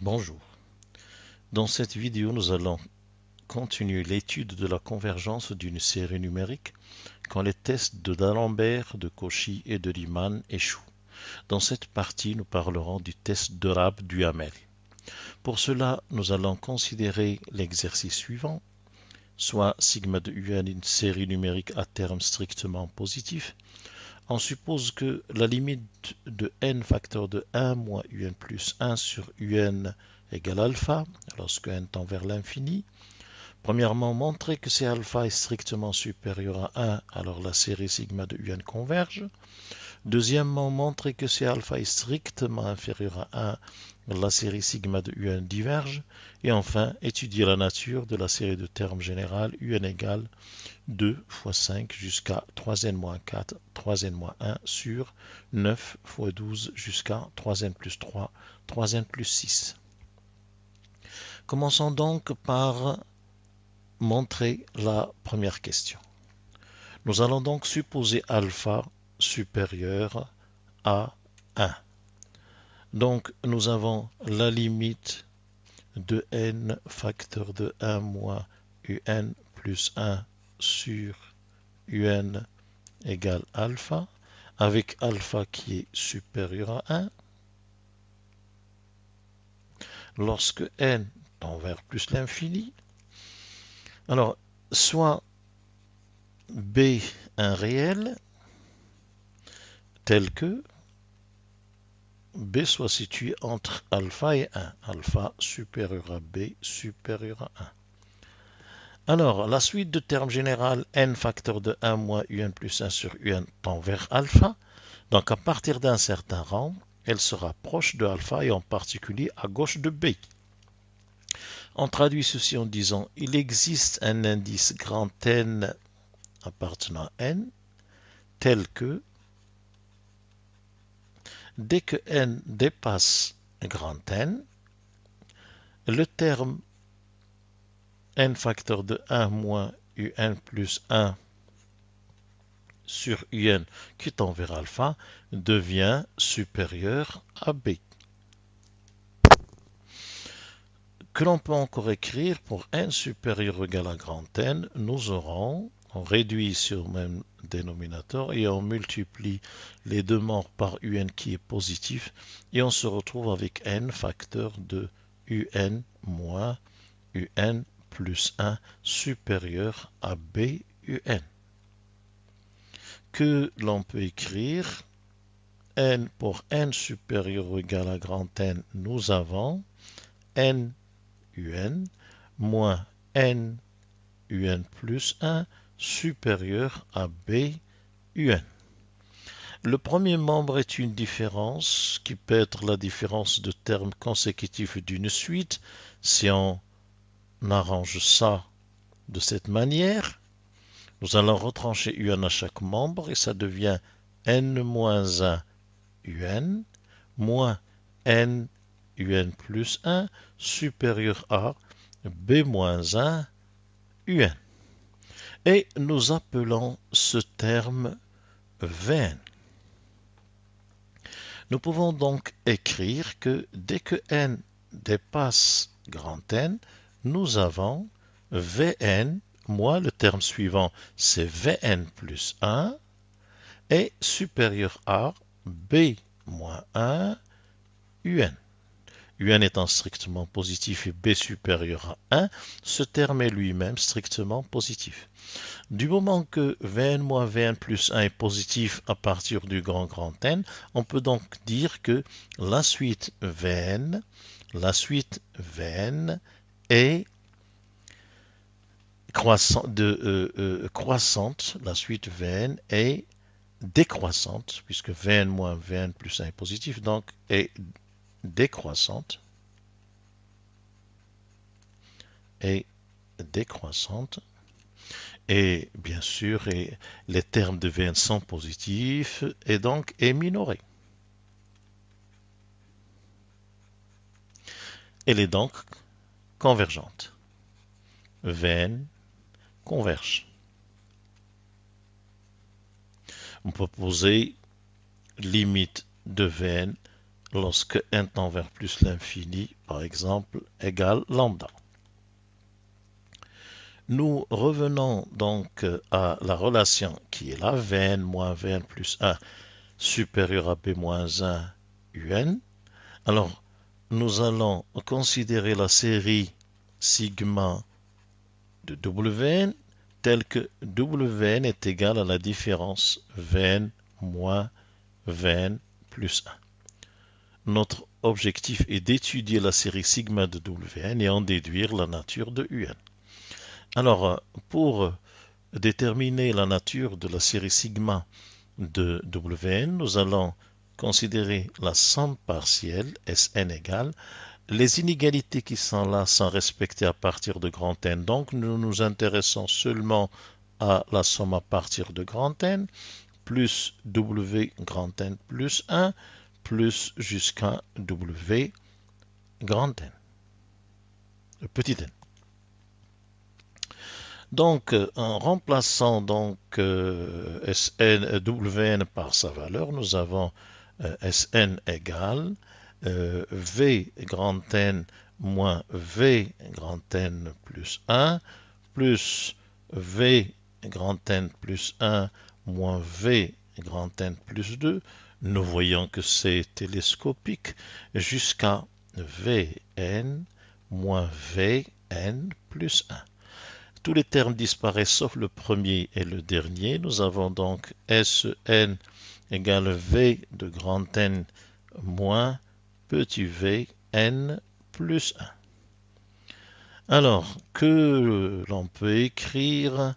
Bonjour. Dans cette vidéo, nous allons continuer l'étude de la convergence d'une série numérique quand les tests de d'Alembert, de Cauchy et de Riemann échouent. Dans cette partie, nous parlerons du test de Rabe-Duhamel. Pour cela, nous allons considérer l'exercice suivant, soit sigma de un une série numérique à terme strictement positif. On suppose que la limite de n facteur de 1 moins un plus 1 sur un égale alpha, lorsque n tend vers l'infini. Premièrement, montrer que si alpha est strictement supérieur à 1, alors la série sigma de un converge. Deuxièmement, montrer que si alpha est strictement inférieur à 1, la série sigma de un diverge. Et enfin, étudier la nature de la série de termes générale un égale 2 fois 5 jusqu'à 3n-4, 3n-1 sur 9 fois 12 jusqu'à 3n plus 3, 3n plus 6. Commençons donc par montrer la première question. Nous allons donc supposer alpha supérieur à 1. Donc nous avons la limite de n facteur de 1 moins un plus 1 sur un égale alpha, avec alpha qui est supérieur à 1. Lorsque n tend vers plus l'infini, alors soit b un réel, tel que b soit situé entre alpha et 1, alpha supérieur à b supérieur à 1. Alors, la suite de termes général n facteur de 1 moins un plus 1 sur un tend vers alpha. Donc, à partir d'un certain rang, elle sera proche de alpha et en particulier à gauche de b. On traduit ceci en disant il existe un indice grand N appartenant à n tel que dès que n dépasse grand N, le terme n facteur de 1 moins un plus 1 sur un qui tend vers alpha devient supérieur à b. Que l'on peut encore écrire pour n supérieur ou égal à grand N, nous aurons, on réduit sur le même dénominateur et on multiplie les deux morts par un qui est positif et on se retrouve avec n facteur de un moins un plus 1 supérieur à b un. Que l'on peut écrire n pour n supérieur ou égal à grand N, nous avons n un moins n un plus 1 supérieur à b un. Le premier membre est une différence qui peut être la différence de termes consécutifs d'une suite. Si on arrange ça de cette manière, nous allons retrancher un à chaque membre et ça devient n-1 un moins n un plus 1 supérieur à b-1 un. Et nous appelons ce terme Vn. Nous pouvons donc écrire que dès que n dépasse grand N, nous avons Vn, moi le terme suivant c'est Vn plus 1, est supérieur à b moins 1 un. Un étant strictement positif et b supérieur à 1, ce terme est lui-même strictement positif. Du moment que Vn moins Vn plus 1 est positif à partir du grand N, on peut donc dire que la suite Vn est croissante, la suite Vn est décroissante, puisque Vn moins Vn plus 1 est positif, donc est décroissante, et décroissante. Et bien sûr, les termes de Vn sont positifs et donc est minoré. Elle est donc convergente. Vn converge. On peut poser limite de Vn lorsque n tend vers plus l'infini, par exemple, égale lambda. Nous revenons donc à la relation qui est là, Vn moins Vn plus 1 supérieur à B moins 1 Un. Alors, nous allons considérer la série sigma de Wn telle que Wn est égal à la différence Vn moins Vn plus 1. Notre objectif est d'étudier la série sigma de Wn et en déduire la nature de Un. Alors, pour déterminer la nature de la série sigma de Wn, nous allons considérer la somme partielle Sn égale. Les inégalités qui sont là sont respectées à partir de grand N, donc nous nous intéressons seulement à la somme à partir de grand N, plus W grand N plus 1, plus jusqu'à W grand N, petit n. Donc, en remplaçant donc Wn par sa valeur, nous avons Sn égale V grand N moins V grand N plus 1 plus V grand N plus 1 moins V grand N plus 2. Nous voyons que c'est télescopique jusqu'à Vn moins Vn plus 1. Tous les termes disparaissent sauf le premier et le dernier. Nous avons donc Sn égale V de grand N moins petit v n plus 1. Alors, que l'on peut écrire,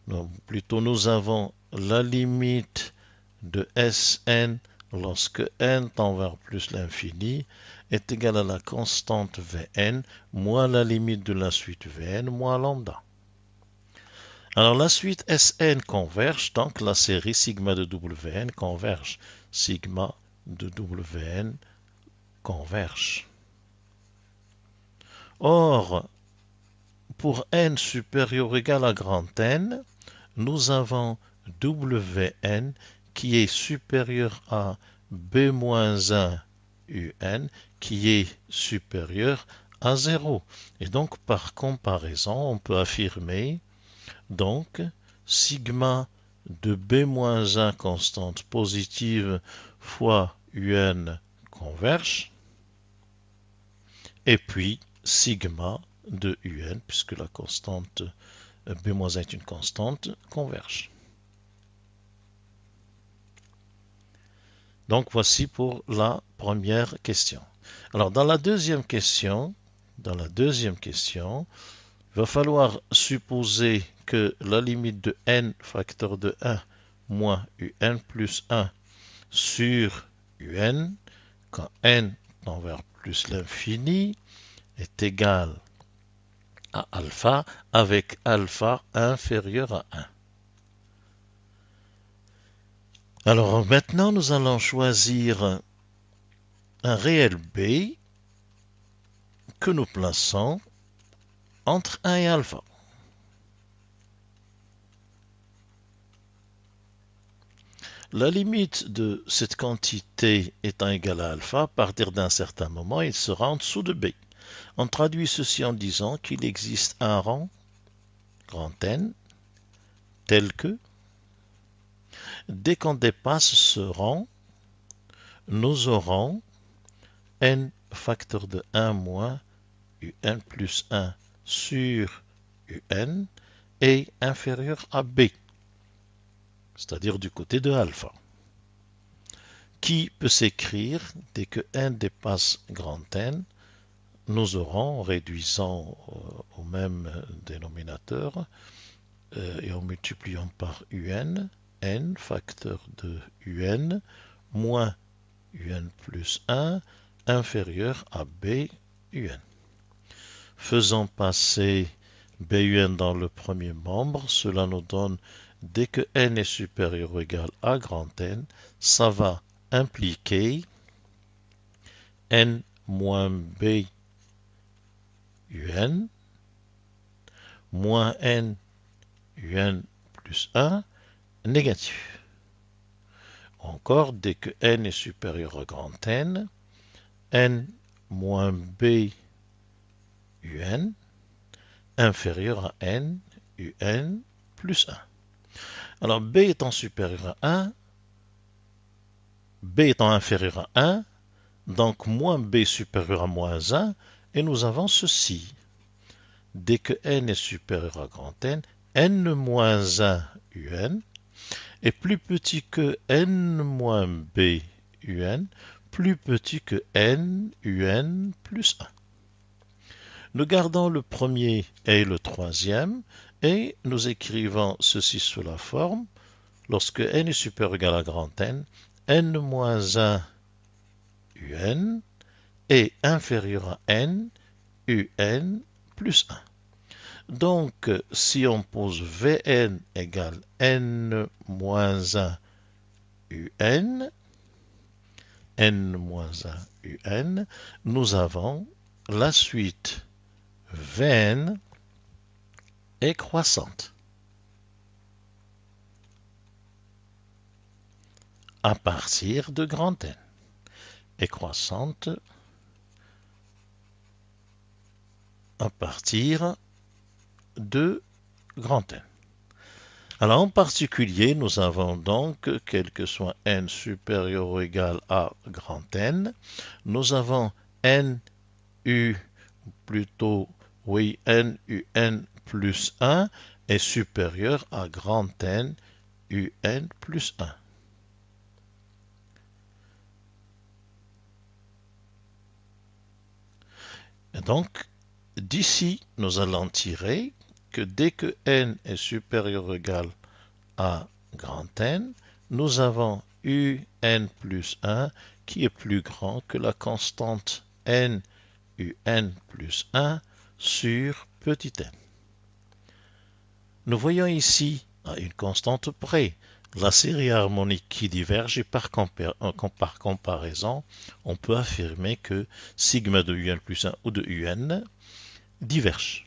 non, plutôt nous avons la limite de Sn lorsque n tend vers plus l'infini est égale à la constante Vn moins la limite de la suite Vn moins lambda. Alors la suite Sn converge, donc la série sigma de Wn converge. Sigma de Wn converge. Or, pour n supérieur ou égal à grand N, nous avons Wn qui est supérieur à B-1 Un qui est supérieur à 0. Et donc, par comparaison, on peut affirmer donc sigma de B-1 constante positive fois Un converge, et puis sigma de Un, puisque la constante B-1 est une constante, converge. Donc voici pour la première question. Alors dans la deuxième question, il va falloir supposer que la limite de n facteur de 1 moins Un plus 1 sur Un, quand n tend vers plus l'infini, est égal à alpha, avec alpha inférieur à 1. Alors maintenant, nous allons choisir un réel b que nous plaçons entre 1 et alpha. La limite de cette quantité étant égale à alpha, à partir d'un certain moment, il sera en dessous de b. On traduit ceci en disant qu'il existe un rang, grand N, tel que, dès qu'on dépasse ce rang, nous aurons n facteur de 1 moins Un plus 1 sur Un est inférieur à b, c'est-à-dire du côté de alpha, qui peut s'écrire dès que n dépasse grand N, nous aurons, en réduisant au même dénominateur et en multipliant par Un, n facteur de Un moins Un plus 1 inférieur à b Un. Faisant passer BUN dans le premier membre, cela nous donne, dès que n est supérieur ou égal à grand N, ça va impliquer n moins b Un moins n Un plus 1 négatif. Encore, dès que n est supérieur à grand N, n moins b un inférieur à n un plus 1. Alors b étant supérieur à 1, b étant inférieur à 1, donc moins b supérieur à moins 1, et nous avons ceci. Dès que n est supérieur à grand n moins 1 un est plus petit que n moins b un, plus petit que n un plus 1. Nous gardons le premier et le troisième, et nous écrivons ceci sous la forme, lorsque n est supérieur ou égal à grand n moins 1 un est inférieur à n un plus 1. Donc, si on pose Vn égale n moins 1 un, n moins 1 un, nous avons la suite Vn est croissante à partir de grand N, est croissante à partir de grand N. Alors en particulier, nous avons donc, quel que soit n supérieur ou égal à grand N, nous avons n u, plutôt, oui, n un plus 1 est supérieur à grand N un plus 1. Et donc, d'ici, nous allons tirer que dès que n est supérieur ou égal à grand N, nous avons un plus 1 qui est plus grand que la constante n un plus 1 sur petit n. Nous voyons ici, à une constante près, la série harmonique qui diverge et par comparaison, on peut affirmer que sigma de un plus 1 ou de un diverge.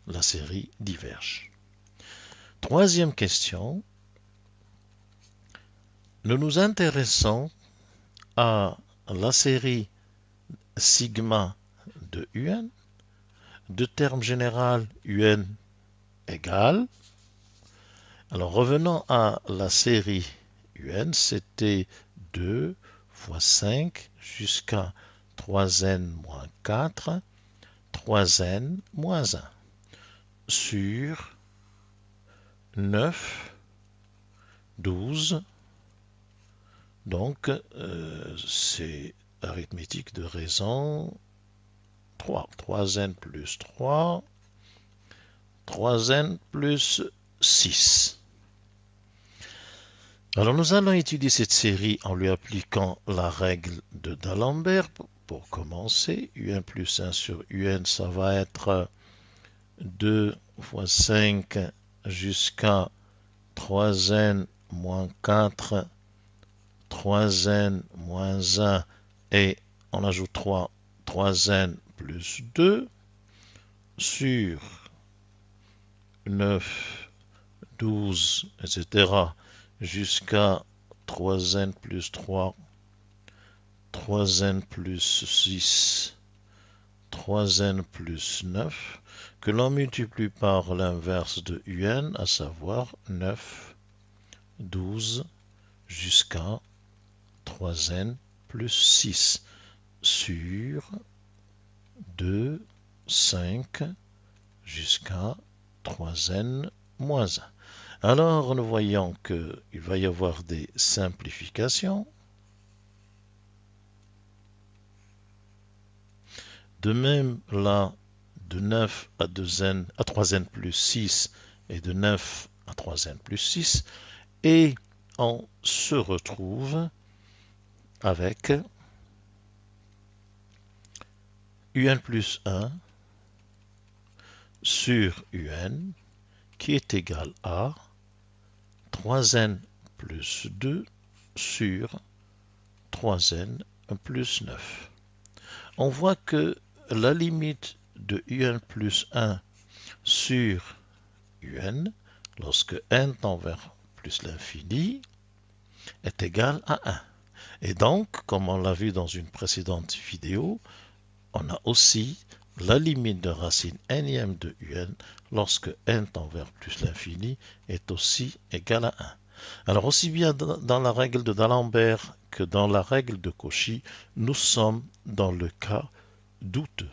La série diverge. Troisième question. Nous nous intéressons à la série sigma de un, de terme général un égale. Alors revenons à la série un, c'était 2 fois 5 jusqu'à 3n moins 4, 3n moins 1 sur 9, 12. Donc, c'est arithmétique de raison 3. 3n plus 3, 3n plus 6. Alors, nous allons étudier cette série en lui appliquant la règle de d'Alembert. Pour commencer, un plus 1 sur un, ça va être 2 fois 5 jusqu'à 3n moins 4, 3n moins 1, et on ajoute 3, 3n plus 2, sur 9, 12, etc., jusqu'à 3n plus 3, 3n plus 6, 3n plus 9, que l'on multiplie par l'inverse de un, à savoir 9, 12, jusqu'à 3n plus 6, sur 2, 5, jusqu'à 3n moins 1. Alors, nous voyons qu'il va y avoir des simplifications. De même, là, de 9 à 2n, à 3n plus 6, et de 9 à 3n plus 6, et on se retrouve avec un plus 1 sur un qui est égal à 3n plus 2 sur 3n plus 9. On voit que la limite de un plus 1 sur un, lorsque n tend vers plus l'infini, est égale à 1. Et donc, comme on l'a vu dans une précédente vidéo, on a aussi la limite de racine nème de un lorsque n tend vers plus l'infini est aussi égal à 1. Alors aussi bien dans la règle de d'Alembert que dans la règle de Cauchy, nous sommes dans le cas douteux.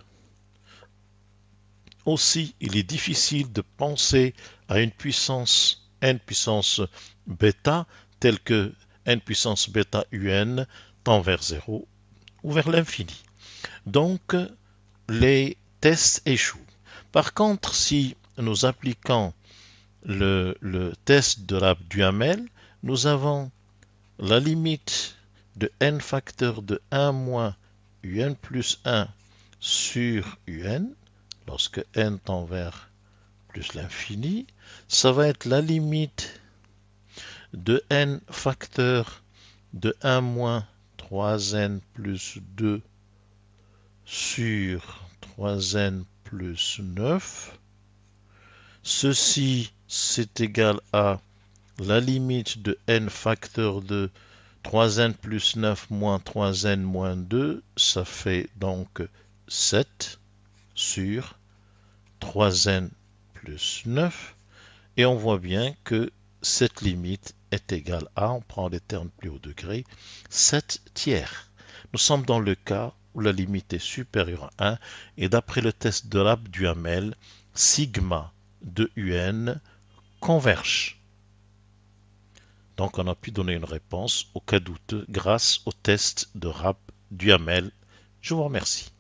Aussi, il est difficile de penser à une puissance n puissance bêta telle que n puissance bêta un tend vers 0 ou vers l'infini. Donc, les tests échouent. Par contre, si nous appliquons le test de la Duhamel, nous avons la limite de n facteur de 1 moins un plus 1 sur un, lorsque n tend vers plus l'infini, ça va être la limite de n facteur de 1 moins 3n plus 2 sur 3n plus 9. Ceci, c'est égal à la limite de n facteur de 3n plus 9 moins 3n moins 2, ça fait donc 7 sur 3n plus 9. Et on voit bien que cette limite est égale à, on prend les termes plus haut degré, 7 tiers. Nous sommes dans le cas où la limite est supérieure à 1 et d'après le test de Rapp-Duhamel, sigma de un converge. Donc on a pu donner une réponse au cas douteux grâce au test de Rapp-Duhamel. Je vous remercie.